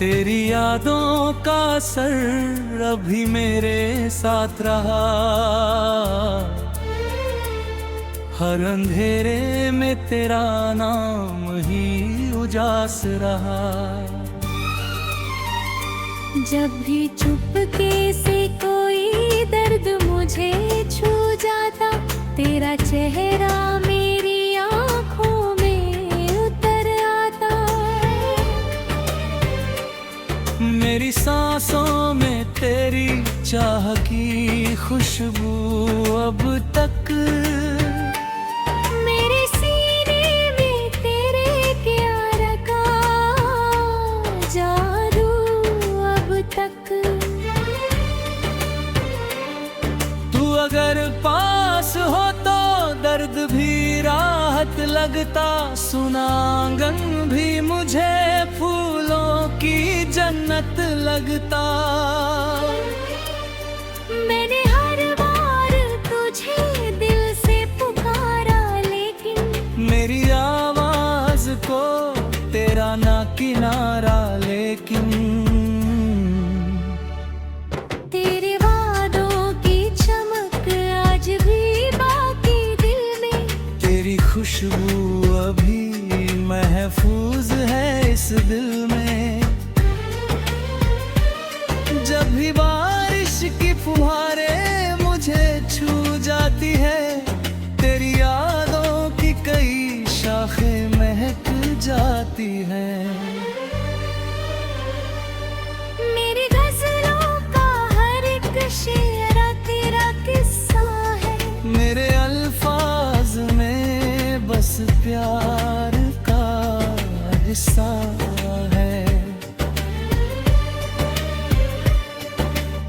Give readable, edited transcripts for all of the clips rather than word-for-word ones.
तेरी यादों का असर अभी मेरे साथ रहा, हर अंधेरे में तेरा नाम ही उजास रहा। जब भी चुपके से कोई दर्द मुझे छू जाता, तेरा चेहरा मेरी आँखों में उतर आता। मेरी सांसों में तेरी चाह की खुशबू अब तक, मेरे सीने में तेरे प्यार का जादू अब तक। तू अगर पास हो तो दर्द भी राहत लगता, सुना आंगन भी मुझे फूलों की जन्नत लगता। मैंने हर बार तुझे दिल से पुकारा, लेकिन मेरी आवाज को तेरा ना किनारा, लेकिन तेरे वादों की चमक आज भी बाकी दिल में, तेरी खुशबू अभी महफूज है इस दिल में। जब भी बारिश की फुहारें मुझे छू जाती है, तेरी यादों की कई शाखें महक जाती हैं। मेरी गजलों का हर एक शेर तेरा किस्सा है, मेरे अल्फाज में बस प्यार का हिस्सा है।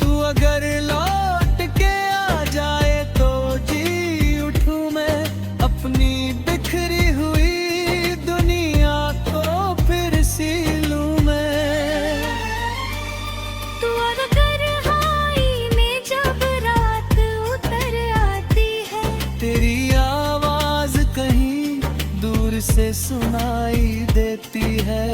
तू अगर लौट के आ जाए तो जी उठूं मैं, अपनी बिखरी हुई दुनिया को फिर सी लूं मैं। तू अगर हाई में जब रात उतर आती है, तेरी आवाज कहीं दूर से सुनाई देती है।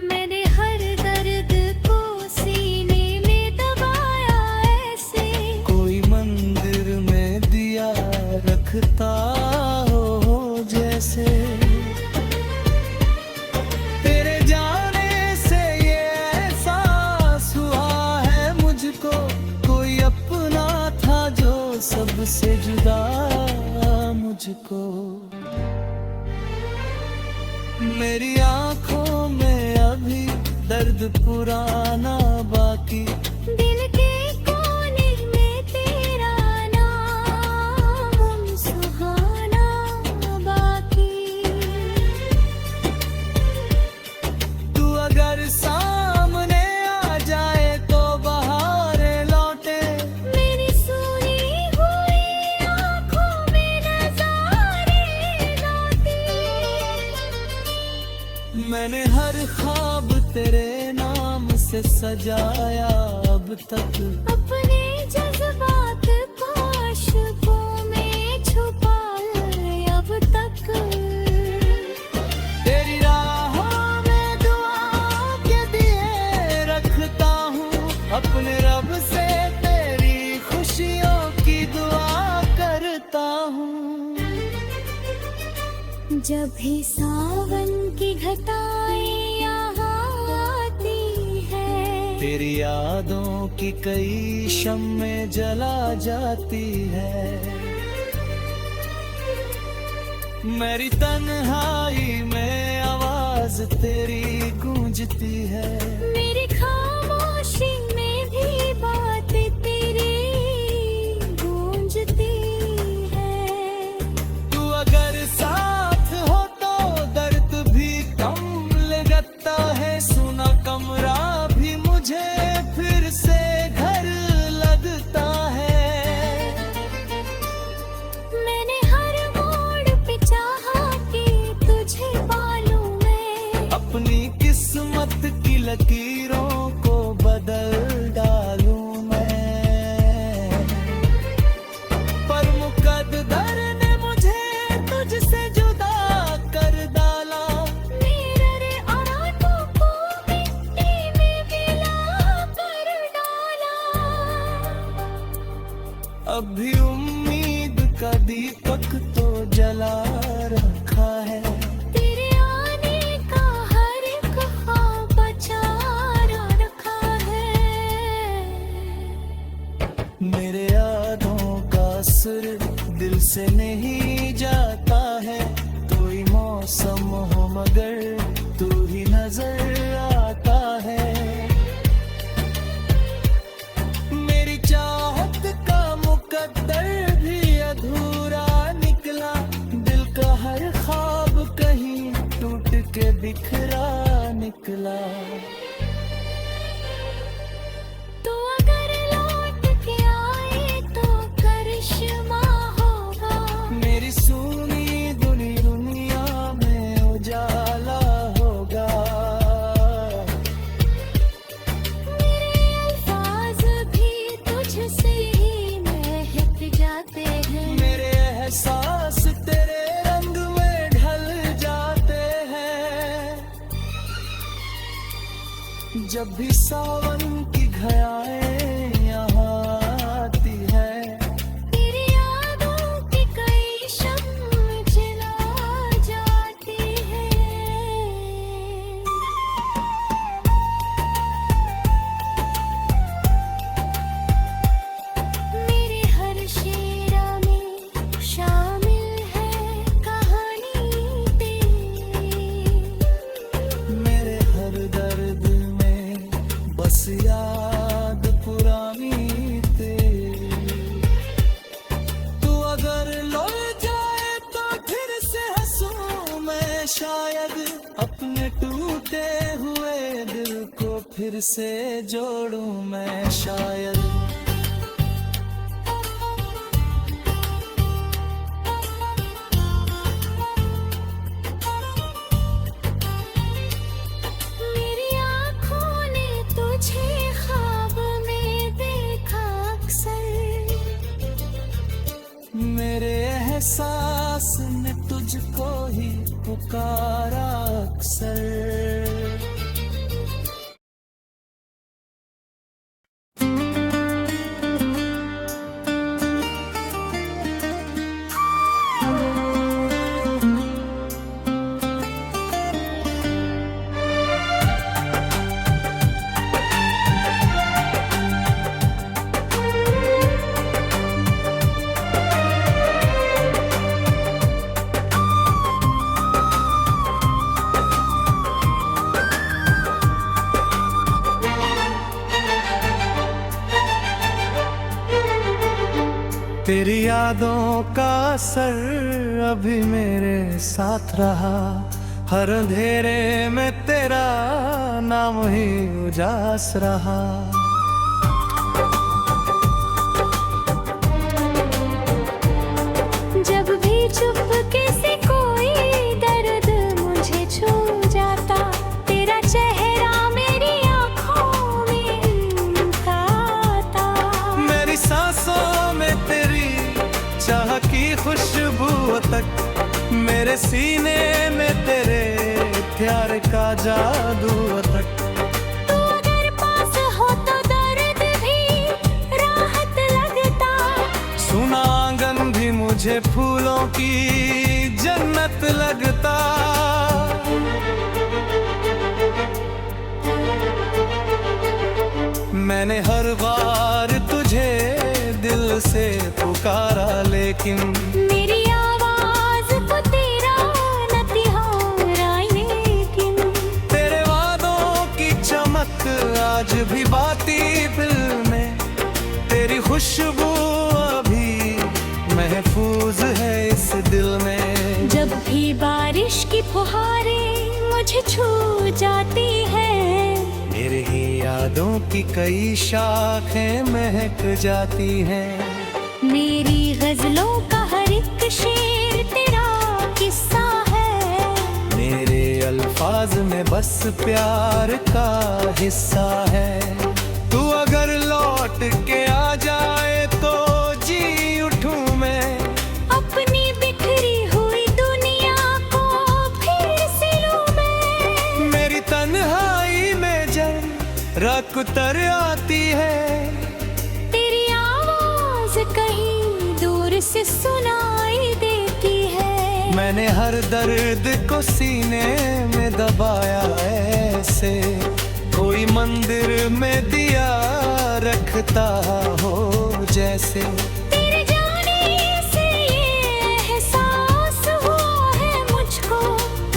मैंने हर दर्द को सीने में दबाया ऐसे, कोई मंदिर में दिया रखता हो जैसे। तेरे जाने से ये एहसास हुआ है मुझको, कोई अपना था जो सबसे जुदा मुझको। मेरी आंखों में अभी दर्द पुराना बाकी, दिल के कोने में तेरा नाम सुहाना बाकी। तू अगर सामने आ जाए तो बहारें लौटे, मेरी सुनी हुई आँखों में नज़ारे लौटे। मैंने हर ख्वाब तेरे नाम से सजाया अब तक, अपने जज्बात को आशिकों में छुपा अब तक। तेरी राहों में दुआ के दिए रखता हूँ, अपने रब से तेरी खुशियों की दुआ करता हूँ। जब भी सावन की घटाएं यहाँ आती है, तेरी यादों की कई शम्में जला जाती है। मेरी तन्हाई में आवाज तेरी गूंजती है, मेरी खामोशी में भी बात तेरी गूंजती है। तू अगर साथ हो तो दर्द भी कम लगता है, सुना कमरा भी मुझे फिर से घर लगता है। मैंने हर मोड़ पे चाहा कि तुझे पालूं मैं, अपनी किस्मत की लकीरों को बदल डालूं मैं, पर मुकद्दर ने मुझे तुझसे जुदा कर डाला। मेरा रे और तो अगर लौट के आए तो करिश्मा होगा। मेरी सूनी दुनी दुनिया में उजाला होगा। मेरे अल्फाज भी तुझसे ही महक जाते हैं। मेरे एहसास तेरे रंग में ढल जाते हैं। जब भी सावन की घयाएं यहाँ आती है, तेरी यादों की कई शम्म जला जाती है। मेरे हर शेरा में शामिल है कहानी तेरी। मेरे हर दर्द में बस याद पुरानी तेरी। तू अगर लौट जाए तो फिर से हंसूं मैं शायद। अपने टूटे हुए दिल को फिर से जोड़ूं मैं शायद। मेरी आँखों ने तुझे ख्वाब में देखा अक्सर। मेरे एहसास ने तुझको ही पुकारा अक्सर। तेरी यादों का असर अभी मेरे साथ रहा। हर अंधेरे में तेरा नाम ही उजास रहा। जब भी चुपके से कोई दर्द मुझे छू जाता, तेरा चेहरा मेरी आँखों में आता। मेरी सांसों में तेरी चाह की खुशबू तक, मेरे सीने में तेरे प्यार का जादू तक। तू अगर पास हो तो दर्द भी राहत लगता। सुना आंगन भी मुझे फूलों की जन्नत लगता। मैंने हर बार तुझे दिल से पुकारा, लेकिन मेरी आवाज को तेरा न तिहारा लेकिन। तेरे वादों की चमक आज भी बाती दिल में। तेरी खुशबू अभी महफूज है इस दिल में। जब भी बारिश की फुहारें मुझे छू जाती है, मेरी ही यादों की कई शाखें महक जाती हैं। मेरी गजलों का हर एक शेर तेरा किस्सा है। मेरे अल्फाज में बस प्यार का हिस्सा है। तू अगर लौट के आ जाए तो जी उठूं मैं। अपनी बिखरी हुई दुनिया को फिर से लूं मैं। मेरी तन्हाई में जब रात उतर आती है, तेरी आवाज कहीं दूर से सुनाई देती है। मैंने हर दर्द को सीने में दबाया ऐसे, कोई मंदिर में दिया रखता हो जैसे। तेरे जाने से ये एहसास हुआ है मुझको,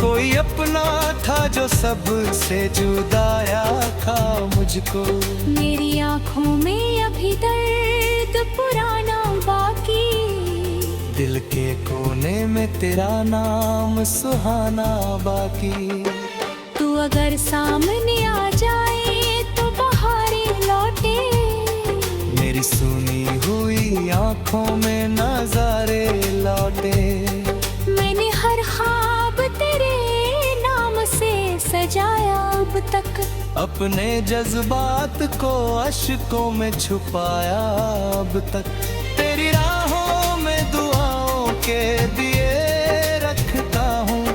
कोई अपना था जो सबसे जुदाया था मुझको। मेरी आँखों में अभी दर्द पुराना बाकी। दिल के कोने में तेरा नाम सुहाना बाकी। तू अगर सामने आ जाए तो बहारें लौटे। मेरी सुनी हुई आंखों में नजारे लौटे। मैंने हर ख्वाब तेरे नाम से सजाया अब तक। अपने जज्बात को अश्कों में छुपाया अब तक। तेरी राहों में दुआओं के दिए रखता हूँ।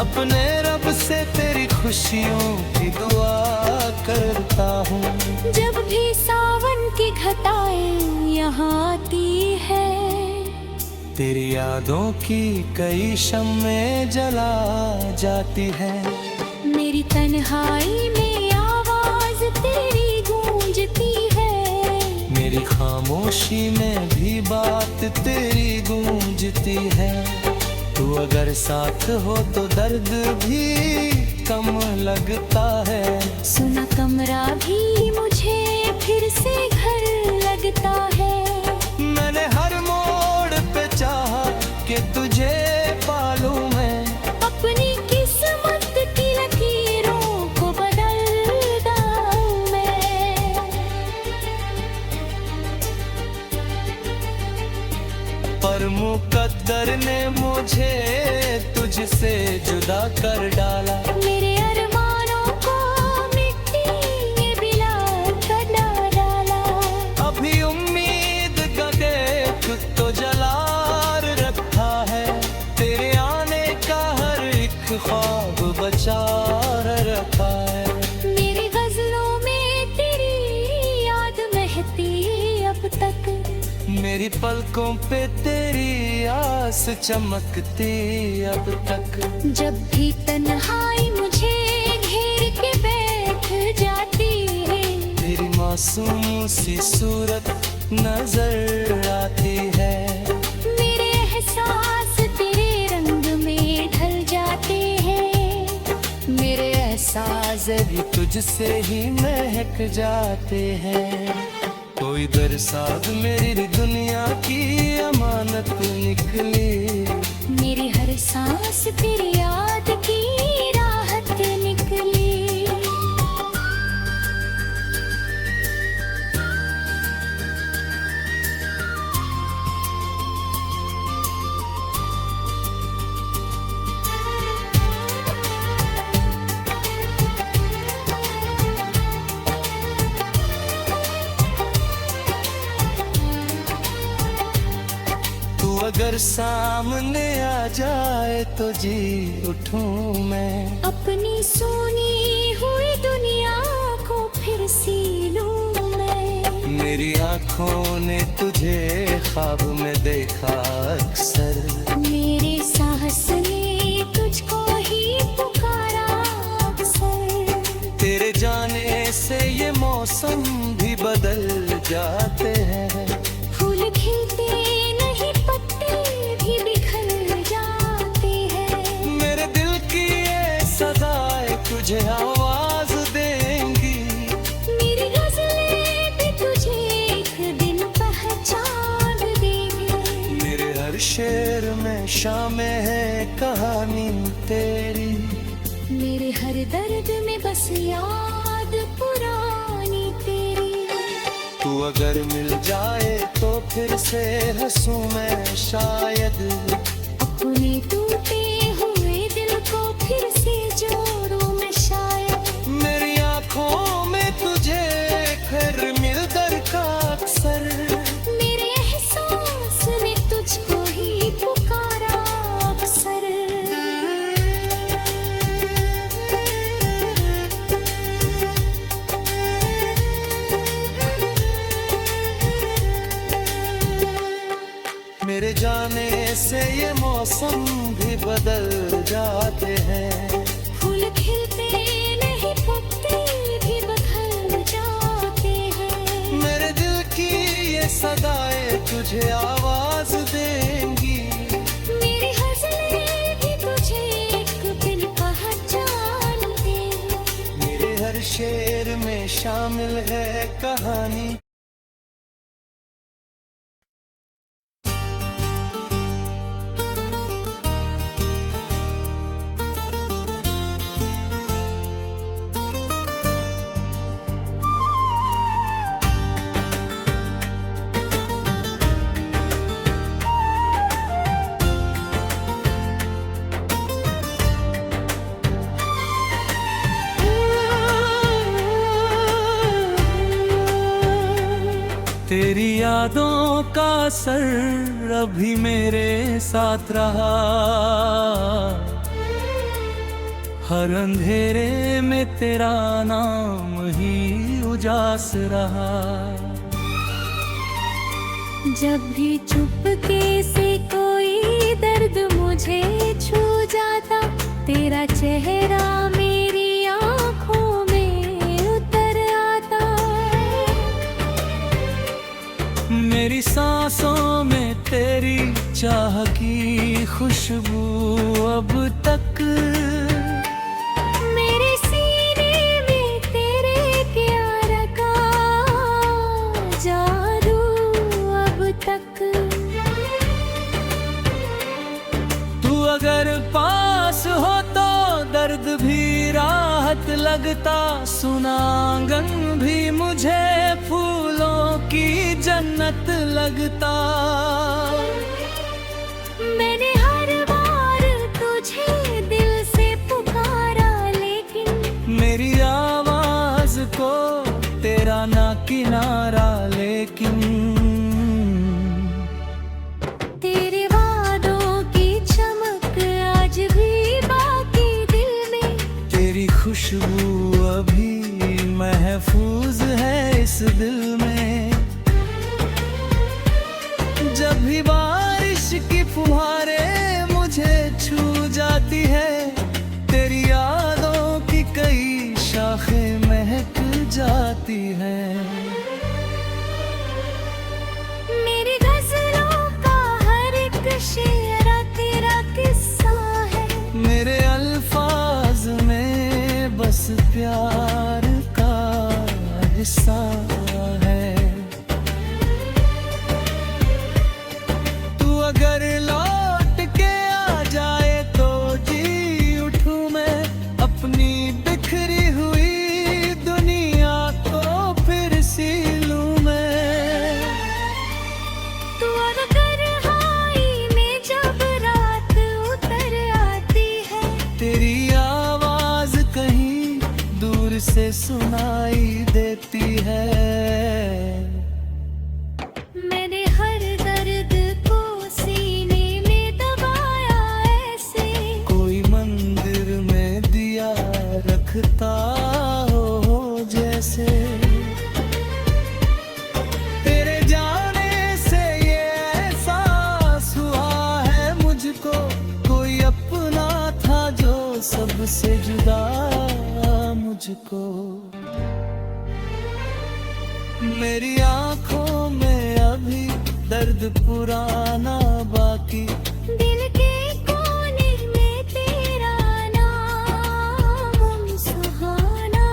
अपने रब से तेरी खुशियों की दुआ करता हूँ। जब भी सावन की घटाएं यहाँ आती है, तेरी यादों की कई शम्में जला जाती है। मेरी तन्हाई में आवाज तेरी गूंजती है। मेरी खामोशी में भी बात तेरी गूंजती है। तू अगर साथ हो तो दर्द भी कम लगता है। सुना कमरा भी मुझे फिर से घर लगता है। मैंने हर मोड़ पे चाहा कि तुझे पालूं मैं। अपनी किस्मत की लकीरों को बदलता हूँ मैं। पर मुकद्दर ने मुझे तुझसे जुदा कर डाला। मेरे अरमानों को मिट्टी में मिला कर डाला। अभी उम्मीद का देख तो जलार रखा है। तेरे आने का हर एक ख्वाब बचा रखा है। मेरी गजलों में तेरी याद महती अब तक। मेरी पलकों पे तेरी आस चमकती अब तक। जब भी तन्हाई मुझे घेर के बैठ जाती है, तेरी मासूम सी सूरत नजर आती है। मेरे एहसास तेरे रंग में ढल जाते हैं। मेरे एहसास भी तुझसे ही महक जाते हैं। कोई बरसात मेरी दुनिया की अमानत निकली। मेरी हर सांस तेरी याद की राहत निकली। अगर सामने आ जाए तो जी उठूं मैं। अपनी सोनी हुई दुनिया को फिर सी लूं मैं। मेरी आंखों ने तुझे ख्वाब में देखा अक्सर। मेरे साहस ने तुझको ही पुकारा अक्सर। तेरे जाने से ये मौसम भी बदल जाते हैं। फूल खिलते नहीं, पत्ते भी बिखर जाते हैं। मेरे दिल की ये सदाएं तुझे आवाज देंगी। मेरी गजलें भी तुझे एक दिन पहचान देंगी। मेरे हर शेर में शामिल है कहानी तेरी। मेरे हर दर्द में बस याद पुरानी तेरी। तू अगर मिल जाए तो फिर से हंसूं मैं शायद। अपने टूटे हुए दिल को फिर से जोड़ूं मैं शायद। मेरी आंखों में तुझे फिर मिल कर का अक्सर। मेरे एहसास ने तुझको ही पुकारा अक्सर। मेरे जाने से ये मौसम भी बदल जाते हैं। फूल खिलते नहीं, पत्ते भी बदल जाते हैं। मेरे दिल की ये सदाएं तुझे आवाज देंगी। मेरी गजलें भी तुझे एक दिन पहचान देंगी। मेरे हर शेर में शामिल है कहानी। तेरी यादों का असर अभी मेरे साथ रहा, हर अंधेरे में तेरा नाम ही उजास रहा। जब भी चुपके से कोई दर्द मुझे छू जाता, तेरा चेहरा मेरी आँखों में उतर आता। मेरी सांसों में तेरी चाह की खुशबू अब तक, मेरे सीने में तेरे प्यार का जादू अब तक। तू अगर पास हो तो दर्द भी राहत लगता, सुना आंगन भी मुझे फूलों की जन्नत लगता। मैंने हर बार तुझे दिल से पुकारा, लेकिन मेरी आवाज को तेरा ना किनारा, लेकिन तेरे वादों की चमक आज भी बाकी दिल में, तेरी खुशबू अभी महफूज है इस दिल में। जब भी बारिश की फुहारें मुझे छू जाती है, तेरी यादों की कई शाखें महक जाती हैं। मेरी गजलों का हर एक शेर तेरा किस्सा है, मेरे अल्फाज में बस प्यार का हिस्सा है। तू अगर लौट के आ जाए तो जी उठूं मैं, अपनी बिखरी हुई दुनिया को फिर सी लूं मैं। तू अगर हाई में जब रात उतर आती है, तेरी आवाज कहीं दूर से सुनाई देती है। मैंने हर दर्द को सीने में दबाया ऐसे, कोई मंदिर में दिया रखता हो जैसे। तेरे जाने से ये एहसास हुआ है मुझको, कोई अपना था जो सबसे जुदा मुझको। मेरी आंखों में अभी दर्द पुराना बाकी, दिल के कोने में तेरा नाम सुहाना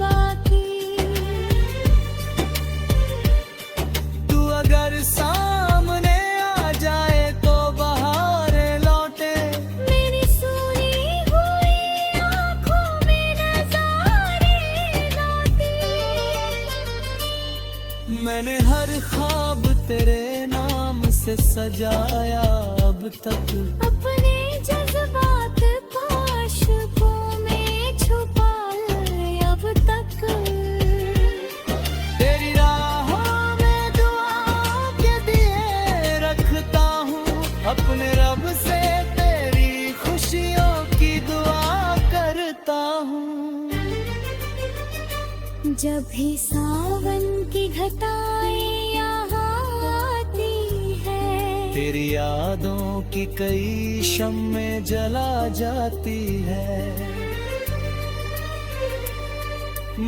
बाकी। तू अगर सामने आ जाए तो बहारें लौटे, मेरी सुनी हुई आँखों में नज़ारे लौटे। मैंने हर ख्वाब तेरे नाम से सजाया अब तक, अपने जज्बात को आशिकों में छुपा ले अब तक। तेरी राहों में दुआ के दिए रखता हूँ, अपने रब से तेरी खुशियों की दुआ करता हूँ। जब भी सावन की घटाएं यहाँ आती है, तेरी यादों की कई शम्में जला जाती है।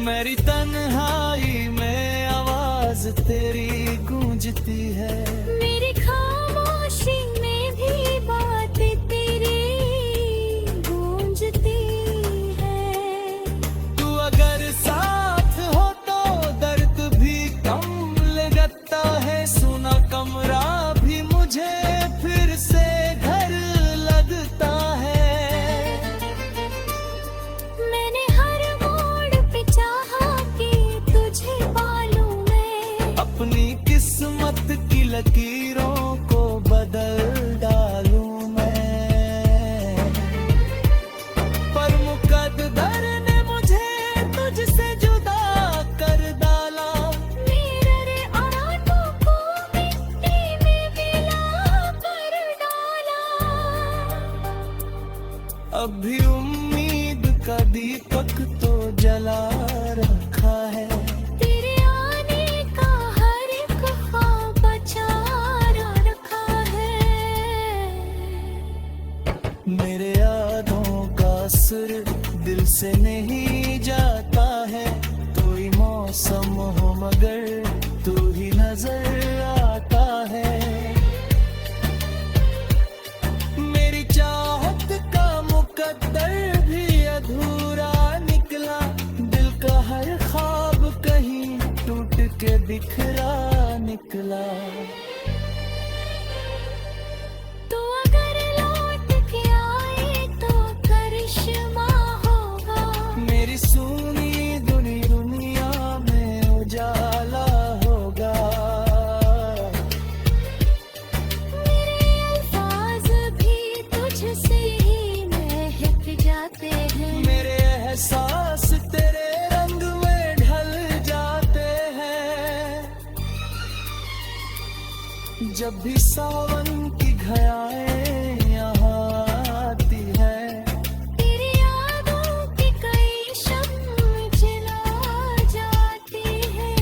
मेरी तन्हाई में आवाज तेरी गूंजती है, मेरी खामोशी में भी बात तेरी गूंजती है। तू अगर साथ हो तो दर्द भी कम लगता है, सुना कमरा भी मुझे फिर से घर लगता है। मैंने हर मोड़ पे चाहा कि तुझे पालूं मैं, अपनी किस्मत की लकीरों को बदल डालूं मैं, पर मुकद्दर ने मुझे तुझसे जुदा कर डाला। मेरा रे और मौसम हो मगर तू ही नजर आता है। मेरी चाहत का मुकद्दर भी अधूरा निकला, दिल का हर ख्वाब कहीं टूट के बिखरा निकला। तो अगर लौट के आए तो करिश्मा होगा, मेरी सूनी दुनिया में उजाला होगा। मेरे अल्फाज भी तुझसे ही महक जाते हैं, मेरे एहसास तेरे रंग में ढल जाते हैं। जब भी सावन की घयाएं यहाँ आती है, तेरी यादों की कई शम्म जला जाती है।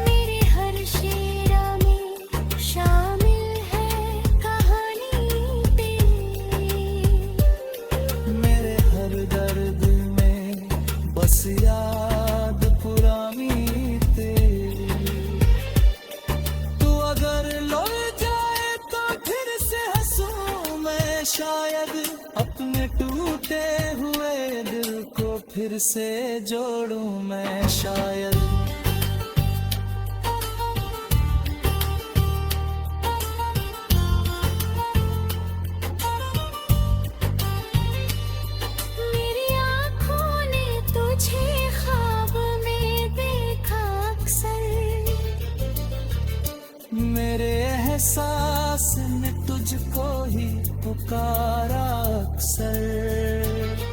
मेरे हर शेरा में शामिल है कहानी तेरी, मेरे हर दर्द में बस याद पुरानी तेरी। तू अगर लौट जाए तो फिर से हंसूं मैं शायद, अपने टूटे हुए दिल को फिर से जोड़ूं मैं शायद। मेरी आँखों ने तुझे ख्वाब में देखा अक्सर, मेरे एहसास ने तुझको ही पुकारा अक्सर।